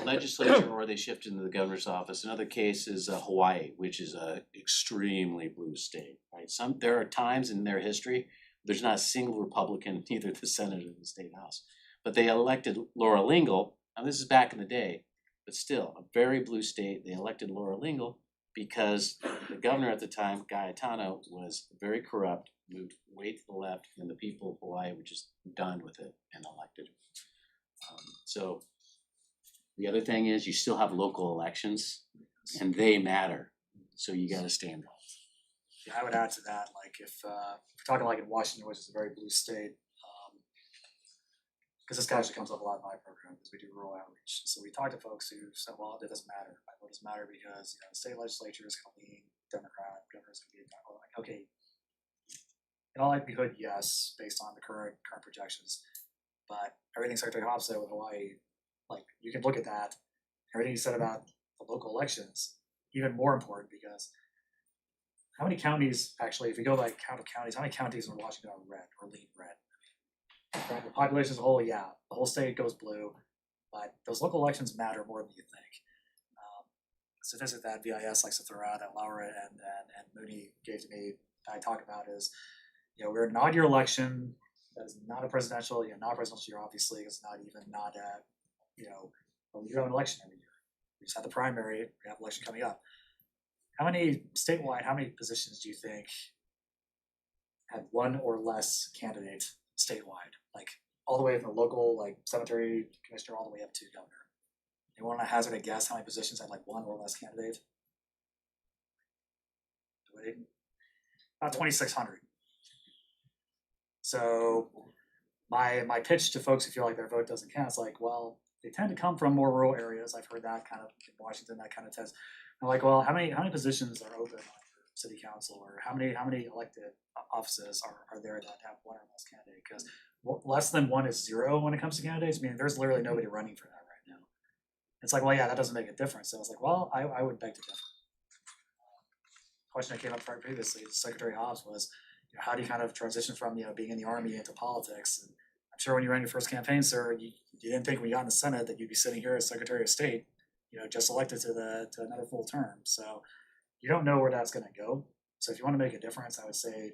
B: legislature or they shifted into the governor's office. In other cases, Hawaii, which is a extremely blue state, right? There are times in their history there's not a single Republican, either the Senate or the state house, but they elected Laura Lingle. Now this is back in the day, but still a very blue state. They elected Laura Lingle because the governor at the time, Gaetano, was very corrupt, moved way to the left, and the people of Hawaii were just done with it and elected him. So the other thing is you still have local elections and they matter. So you gotta stay involved.
D: Yeah, I would add to that, like if we're talking like in Washington, which is a very blue state, because this actually comes up a lot in my program because we do rural outreach. So we talk to folks who said, well, it doesn't matter. Like, what does matter because the state legislature is going to lean Democrat, governor's going to be a Democrat. Like, okay, in all likelihood, yes, based on the current projections. But everything Secretary Hobbs said with Hawaii, like you can look at that. Everything he said about the local elections, even more important because how many counties actually, if you go like count of counties, how many counties in Washington are red or lean red? Right, the population as a whole, yeah, the whole state goes blue, but those local elections matter more than you think. Statistic that VIS likes to throw out, that Laura and Mooney gave to me, that I talk about is, we're an odd year election that is not a presidential, not a presidential year, obviously, it's not but we do have an election every year. We just had the primary, we have an election coming up. How many positions do you think had one or less candidate statewide, like all the way from the local, like cemetery commissioner, all the way up to governor? You want to hazard a guess how many positions had like one or less candidate? About 2,600. So my pitch to folks who feel like their vote doesn't count is like, well, they tend to come from more rural areas. I've heard that kind of in Washington, that kind of test. I'm like, well, how many positions are open on your city council, or how many elected offices are there that have one or less candidate? Because less than one is zero when it comes to candidates. I mean, there's literally nobody running for that right now. It's like, well, yeah, that doesn't make a difference. So I was like, well, I would beg to differ. Question that came up previously, Secretary Hobbs, was how do you kind of transition from being in the Army into politics? And I'm sure when you ran your first campaign, sir, you didn't think when you got in the Senate that you'd be sitting here as Secretary of State, just elected to another full term. So you don't know where that's going to go. So if you want to make a difference, I would say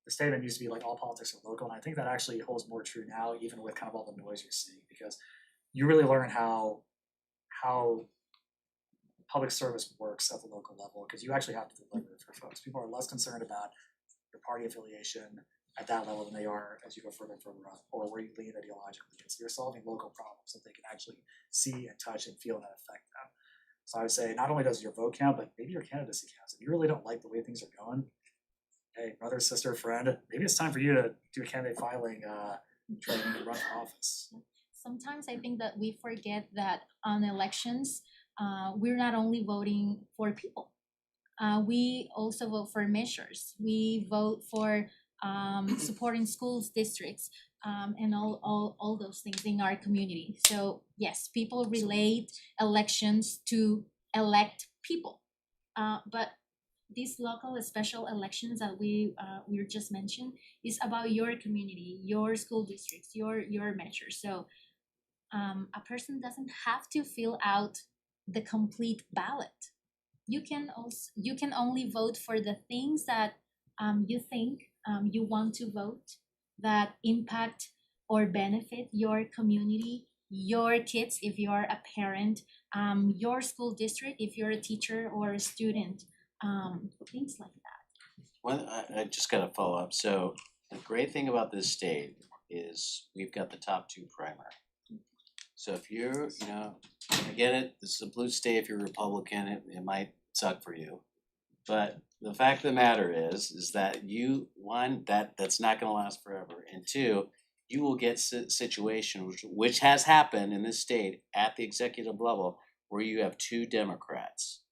D: the statement used to be like all politics are local, and I think that actually holds more true now, even with kind of all the noise you're seeing, because you really learn how public service works at the local level, because you actually have to deliver for folks. People are less concerned about your party affiliation at that level than they are as you go further and further up, or where you lean ideologically. So you're solving local problems that they can actually see and touch and feel that affect them. So I would say not only does your vote count, but maybe your candidacy counts. If you really don't like the way things are going, hey, brother, sister, friend, maybe it's time for you to do a candidate filing training and run for office.
C: Sometimes I think that we forget that on elections, we're not only voting for people. We also vote for measures. We vote for supporting schools, districts, and all those things in our community. So yes, people relate elections to elect people, but these local special elections that we just mentioned is about your community, your school districts, your measures. So a person doesn't have to fill out the complete ballot. You can only vote for the things that you think you want to vote, that impact or benefit your community, your kids if you're a parent, your school district if you're a teacher or a student, things like that.
B: Well, I just got to follow up. So the great thing about this state is we've got the top two primary. So if you're, I get it, this is a blue state. If you're a Republican, it might suck for you. But the fact of the matter is that that's not gonna last forever. And two, you will get situations, which has happened in this state at the executive level, where you have two Democrats.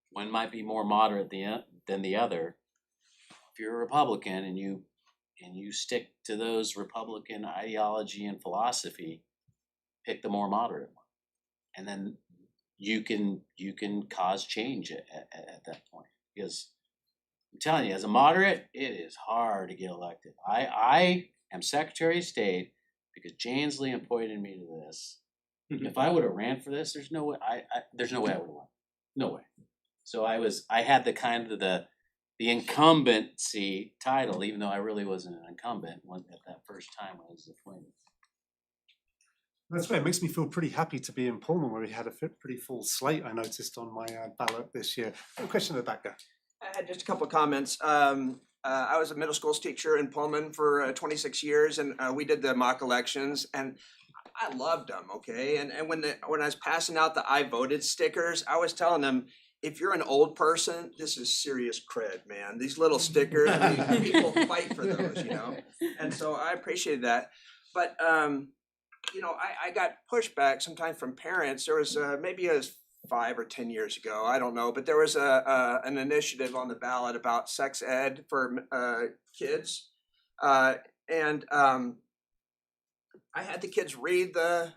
B: One might be more moderate than the other. If you're a Republican and you stick to those Republican ideology and philosophy, pick the more moderate one. And then you can cause change at that point. Because I'm telling you, as a moderate, it is hard to get elected. I am Secretary of State because James Lee appointed me to this. If I would have ran for this, there's no way there's no way I would have won. No way. So I had the kind of the incumbency title, even though I really wasn't an incumbent at that first time I was appointed.
A: That's great. It makes me feel pretty happy to be in Pullman, where we had a pretty full slate, I noticed, on my ballot this year. A question at the back there.
H: I had just a couple of comments. I was a middle school teacher in Pullman for 26 years, and we did the mock elections, and I loved them. Okay, and when I was passing out the "I voted" stickers, I was telling them, if you're an old person, this is serious cred, man. These little stickers, people fight for those, you know. And so I appreciated that, but you know, I got pushback sometimes from parents. There was maybe it was 5 or 10 years ago, I don't know, but there was an initiative on the ballot about sex ed for kids, and I had the kids read the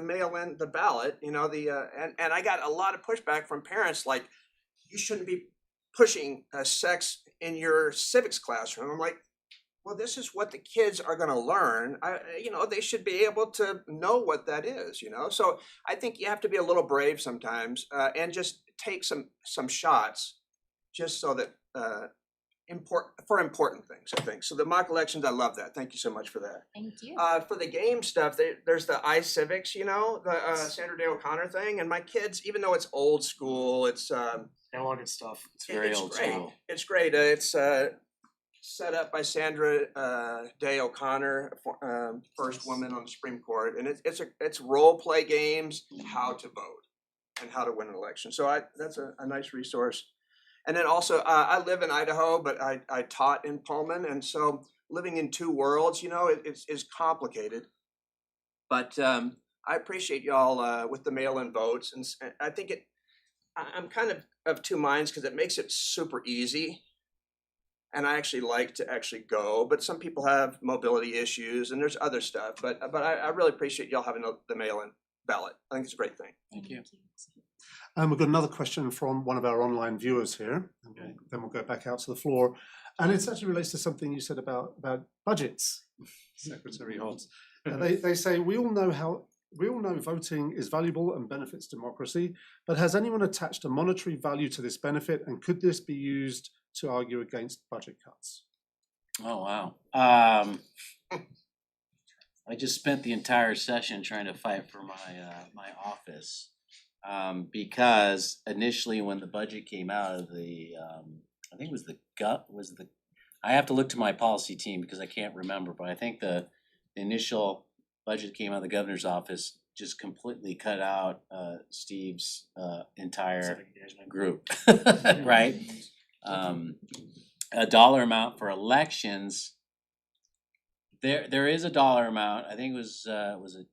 H: mail-in the ballot, you know, and I got a lot of pushback from parents like, you shouldn't be pushing sex in your civics classroom. I'm like, well, this is what the kids are going to learn. They should be able to know what that is, you know. So I think you have to be a little brave sometimes and just take some shots, just so that important things, I think. So the mock elections, I love that. Thank you so much for that.
C: Thank you.
H: For the game stuff, there's the Civics, you know, the Sandra Day O'Connor thing, and my kids, even though it's old school, it's
D: Yeah, a lot of good stuff.
B: It's very
H: it's
B: old
H: great.
B: school.
H: It's great. It's set up by Sandra Day O'Connor, first woman on the Supreme Court, and it's role play games, how to vote, and how to win an election. So that's a nice resource. And then also, I live in Idaho, but I taught in Pullman, and so living in two worlds, you know, is complicated. But I appreciate y'all with the mail-in votes, and I think I'm kind of two minds because it makes it super easy. And I actually like to actually go, but some people have mobility issues, and there's other stuff. But I really appreciate y'all having the mail-in ballot. I think it's a great thing.
B: Thank you.
A: We've got another question from one of our online viewers here.
B: Okay.
A: Then we'll go back out to the floor. And it actually relates to something you said about budgets, Secretary Hobbs. They say, we all know voting is valuable and benefits democracy, but has anyone attached a monetary value to this benefit, and could this be used to argue against budget cuts?
B: Oh, wow. I just spent the entire session trying to fight for my office. Because initially when the budget came out of the, I think it was I have to look to my policy team because I can't remember, but I think the initial budget came out of the governor's office just completely cut out Steve's entire
D: Civic engagement.
B: group, right? A dollar amount for elections. There is a dollar amount. I think it was it.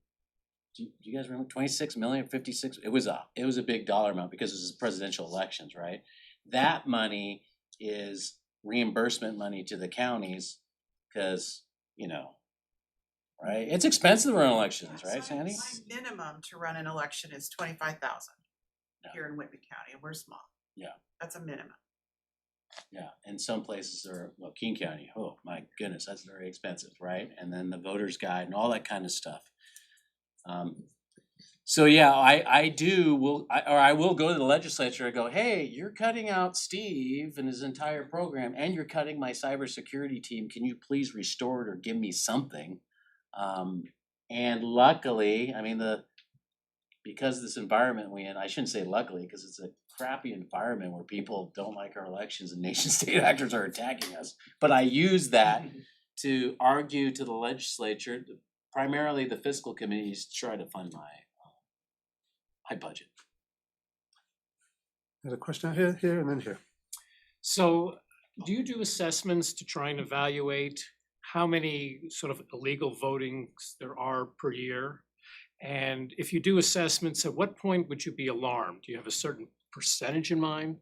B: Do you guys remember 26 million, 56? It was a big dollar amount because this is presidential elections, right? That money is reimbursement money to the counties because, you know, right? It's expensive to run elections, right, Sandy?
I: My minimum to run an election is 25,000
B: Yeah.
I: here in Whitman County, and we're small.
B: Yeah.
I: That's a minimum.
B: Yeah, and some places are, well, King County, oh my goodness, that's very expensive, right? And then the voter's guide and all that kind of stuff. So yeah, I will go to the legislature and go, hey, you're cutting out Steve and his entire program, and you're cutting my cybersecurity team. Can you please restore it or give me something? And luckily, I mean, because this environment we in, I shouldn't say luckily, because it's a crappy environment where people don't like our elections and nation state actors are attacking us. But I use that to argue to the legislature, primarily the fiscal committees, to try to fund my budget.
A: There's a question out here, here, and then here.
J: So do you do assessments to try and evaluate how many sort of illegal votings there are per year? And if you do assessments, at what point would you be alarmed? Do you have a certain percentage in mind?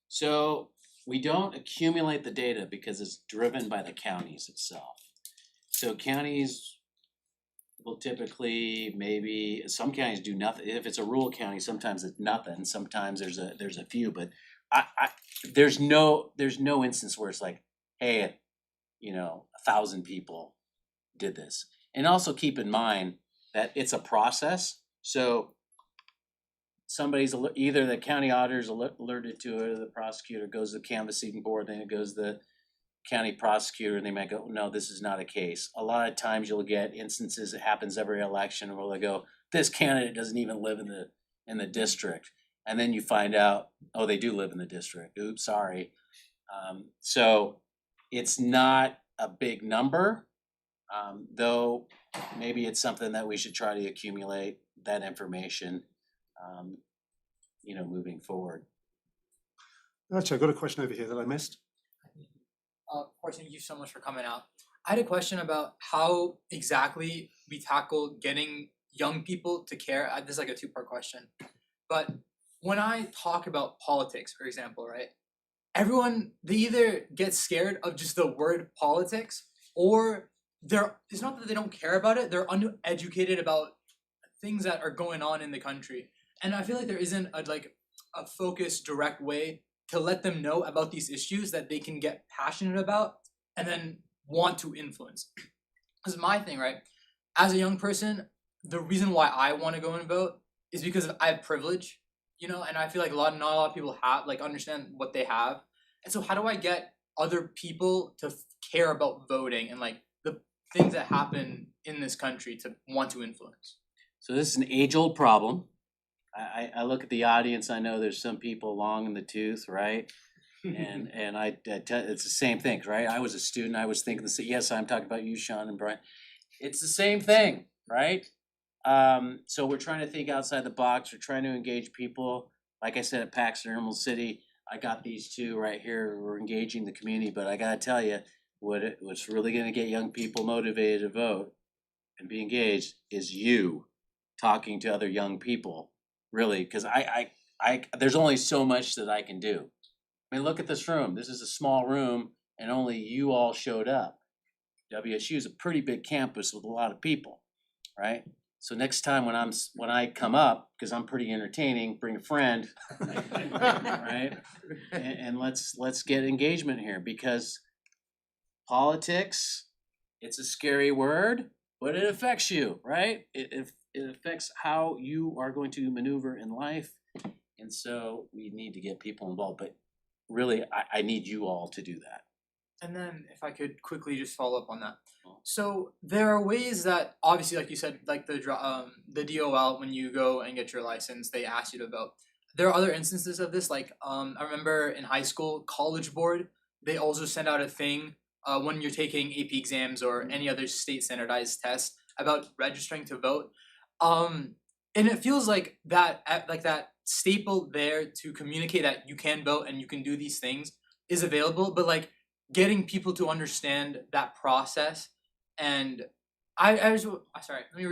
B: So we don't accumulate the data because it's driven by the counties itself. So counties will typically, maybe, some counties do nothing. If it's a rural county, sometimes it's nothing, sometimes there's a few, but there's no instance where it's like, hey, 1,000 people did this. And also keep in mind that it's a process, so somebody's either the county auditor's alerted to it, or the prosecutor goes to the canvassing board, then it goes to the county prosecutor, and they might go, no, this is not a case. A lot of times you'll get instances, it happens every election, where they go, this candidate doesn't even live in the district. And then you find out, oh, they do live in the district. Oops, sorry. So it's not a big number, though maybe it's something that we should try to accumulate that information, moving forward.
A: Actually, I've got a question over here that I missed.
K: Thank you so much for coming out. I had a question about how exactly we tackle getting young people to care. This is like a two-part question. But when I talk about politics, for example, right? Everyone, they either get scared of just the word politics, or it's not that they don't care about it, they're uneducated about things that are going on in the country. And I feel like there isn't a focused, direct way to let them know about these issues that they can get passionate about and then want to influence. Because my thing, right, as a young person, the reason why I want to go and vote is because I have privilege, and I feel like not a lot of people have understand what they have. And so how do I get other people to care about voting and the things that happen in this country to want to influence?
B: So this is an age-old problem. I look at the audience, I know there's some people long in the tooth, right? And it's the same thing, right? I was a student, I was thinking, yes, I'm talking about you, Sean and Brian. It's the same thing, right? So we're trying to think outside the box, we're trying to engage people. Like I said, at Paxton Emerald City, I got these two right here, we're engaging the community, but I gotta tell you, what's really gonna get young people motivated to vote and be engaged is you talking to other young people. Really, because I there's only so much that I can do. I mean, look at this room. This is a small room, and only you all showed up. WSU is a pretty big campus with a lot of people, right? So next time when I come up, because I'm pretty entertaining, bring a friend, right? And let's get engagement here, because politics, it's a scary word, but it affects you, right? It affects how you are going to maneuver in life. And so we need to get people involved, but really I need you all to do that.
K: And then if I could quickly just follow up on that. So there are ways that, obviously, like you said, like the DOL, when you go and get your license, they ask you to vote. There are other instances of this, I remember in high school, College Board, they also send out a thing when you're taking AP exams or any other state standardized test about registering to vote. And it feels like that staple there to communicate that you can vote and you can do these things is available, but getting people to understand that process. And sorry, let me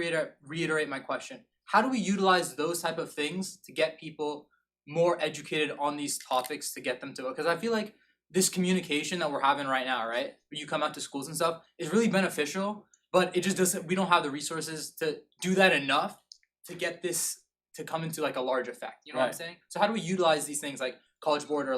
K: reiterate my question. How do we utilize those type of things to get people more educated on these topics to get them to vote? Because I feel like this communication that we're having right now, right, when you come out to schools and stuff, is really beneficial, but it just doesn't, we don't have the resources to do that enough to get this to come into a large effect. You know what I'm saying? So how do we utilize these things like College Board or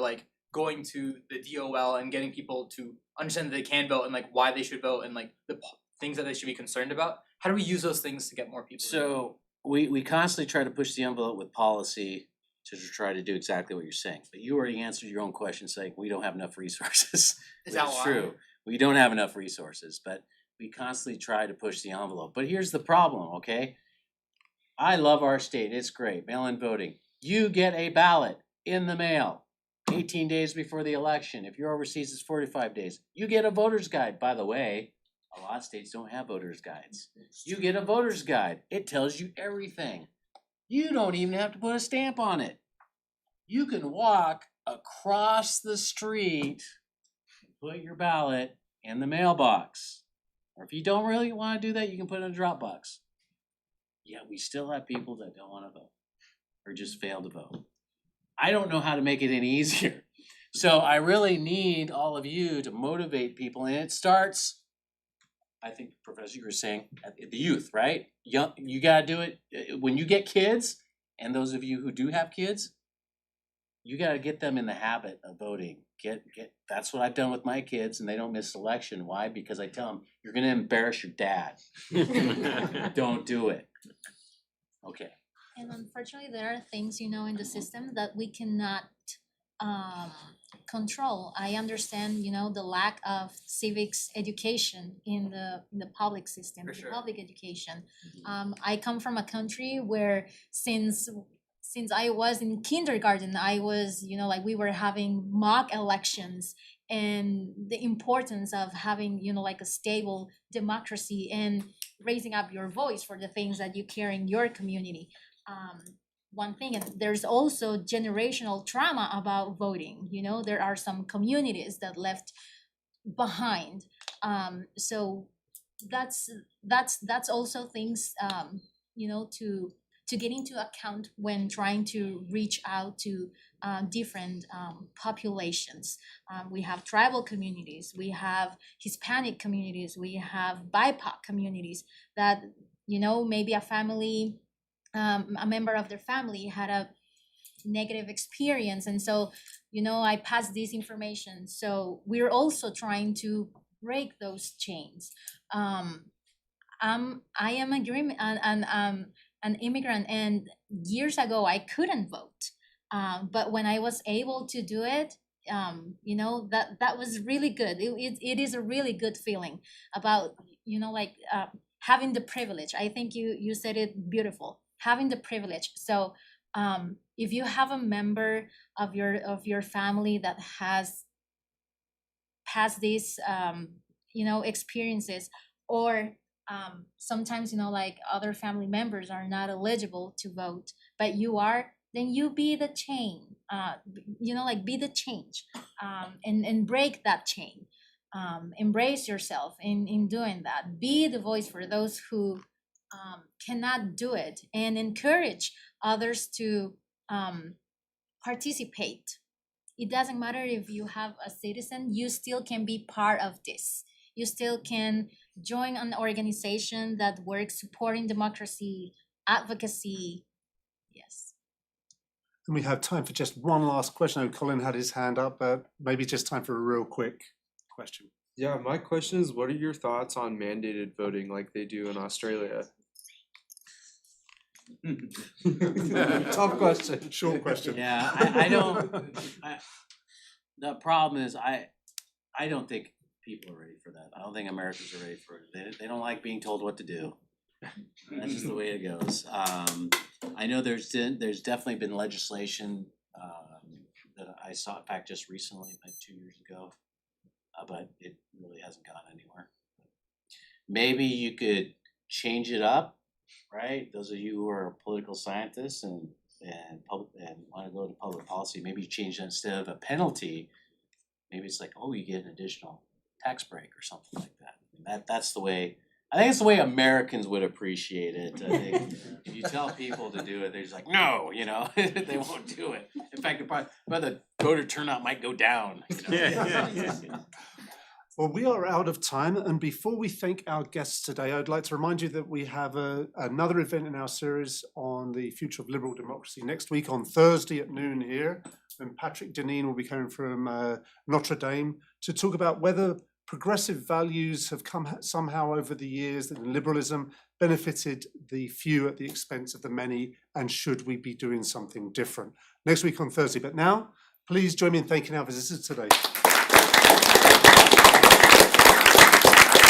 K: going to the DOL and getting people to understand that they can vote and why they should vote and the things that they should be concerned about? How do we use those things to get more people?
B: So we constantly try to push the envelope with policy to try to do exactly what you're saying. But you already answered your own question saying we don't have enough resources.
K: Is that why?
B: True. We don't have enough resources, but we constantly try to push the envelope. But here's the problem, okay? I love our state. It's great. Mail-in voting. You get a ballot in the mail 18 days before the election. If you're overseas, it's 45 days. You get a voter's guide. By the way, a lot of states don't have voter's guides. You get a voter's guide. It tells you everything. You don't even have to put a stamp on it. you can walk across the street and put your ballot in the mailbox. Or if you don't really want to do that, you can put it in a drop box. Yet we still have people that don't want to vote or just fail to vote. I don't know how to make it any easier. So I really need all of you to motivate people, and it starts, I think, Professor, you were saying, at the youth, right? Young, you gotta do it when you get kids, and those of you who do have kids, you gotta get them in the habit of voting. That's what I've done with my kids, and they don't miss election. Why? Because I tell them, you're gonna embarrass your dad. Don't do it. Okay.
C: And unfortunately, there are things, in the system that we cannot control. I understand, the lack of civics education in the public system,
K: For
C: the
K: sure.
C: public education. I come from a country where since I was in kindergarten, I was, we were having mock elections, and the importance of having, a stable democracy and raising up your voice for the things that you care in your community. One thing, and there's also generational trauma about voting. There are some communities that left behind. So that's also things to get into account when trying to reach out to different populations. We have tribal communities, we have Hispanic communities, we have BIPOC communities that maybe a family. A member of their family had a negative experience, and so I passed this information. So we're also trying to break those chains. I am an immigrant, and years ago I couldn't vote, but when I was able to do it, that was really good. It is a really good feeling about having the privilege. I think you said it beautiful. Having the privilege. So if you have a member of your family that has passed these experiences, or sometimes other family members are not eligible to vote, but you are, then you be the chain. Be the change, and break that chain. Embrace yourself in doing that. Be the voice for those who cannot do it, and encourage others to participate. It doesn't matter if you have a citizen, you still can be part of this. You still can join an organization that works supporting democracy, advocacy. Yes.
A: And we have time for just one last question. I know Colin had his hand up, but maybe just time for a real quick question.
L: Yeah, my question is, what are your thoughts on mandated voting like they do in Australia?
A: Tough question, short question.
B: Yeah, I don't. The problem is, I don't think people are ready for that. I don't think Americans are ready for it. They don't like being told what to do. That's just the way it goes. I know there's definitely been legislation that I saw, in fact, just recently, like 2 years ago, but it really hasn't gone anywhere. Maybe you could change it up, right? Those of you who are political scientists and want to go to public policy, maybe you change it instead of a penalty. Maybe it's like, oh, you get an additional tax break or something like that. That's the way. I think it's the way Americans would appreciate it. I think if you tell people to do it, they're just like, no, they won't do it. In fact, the voter turnout might go down.
A: Well, we are out of time, and before we thank our guests today, I'd like to remind you that we have another event in our series on the future of liberal democracy next week on Thursday at noon here, and Patrick Deneen will be coming from Notre Dame to talk about whether progressive values have come somehow over the years that liberalism benefited the few at the expense of the many, and should we be doing something different? Next week on Thursday. But now, please join me in thanking our visitors today.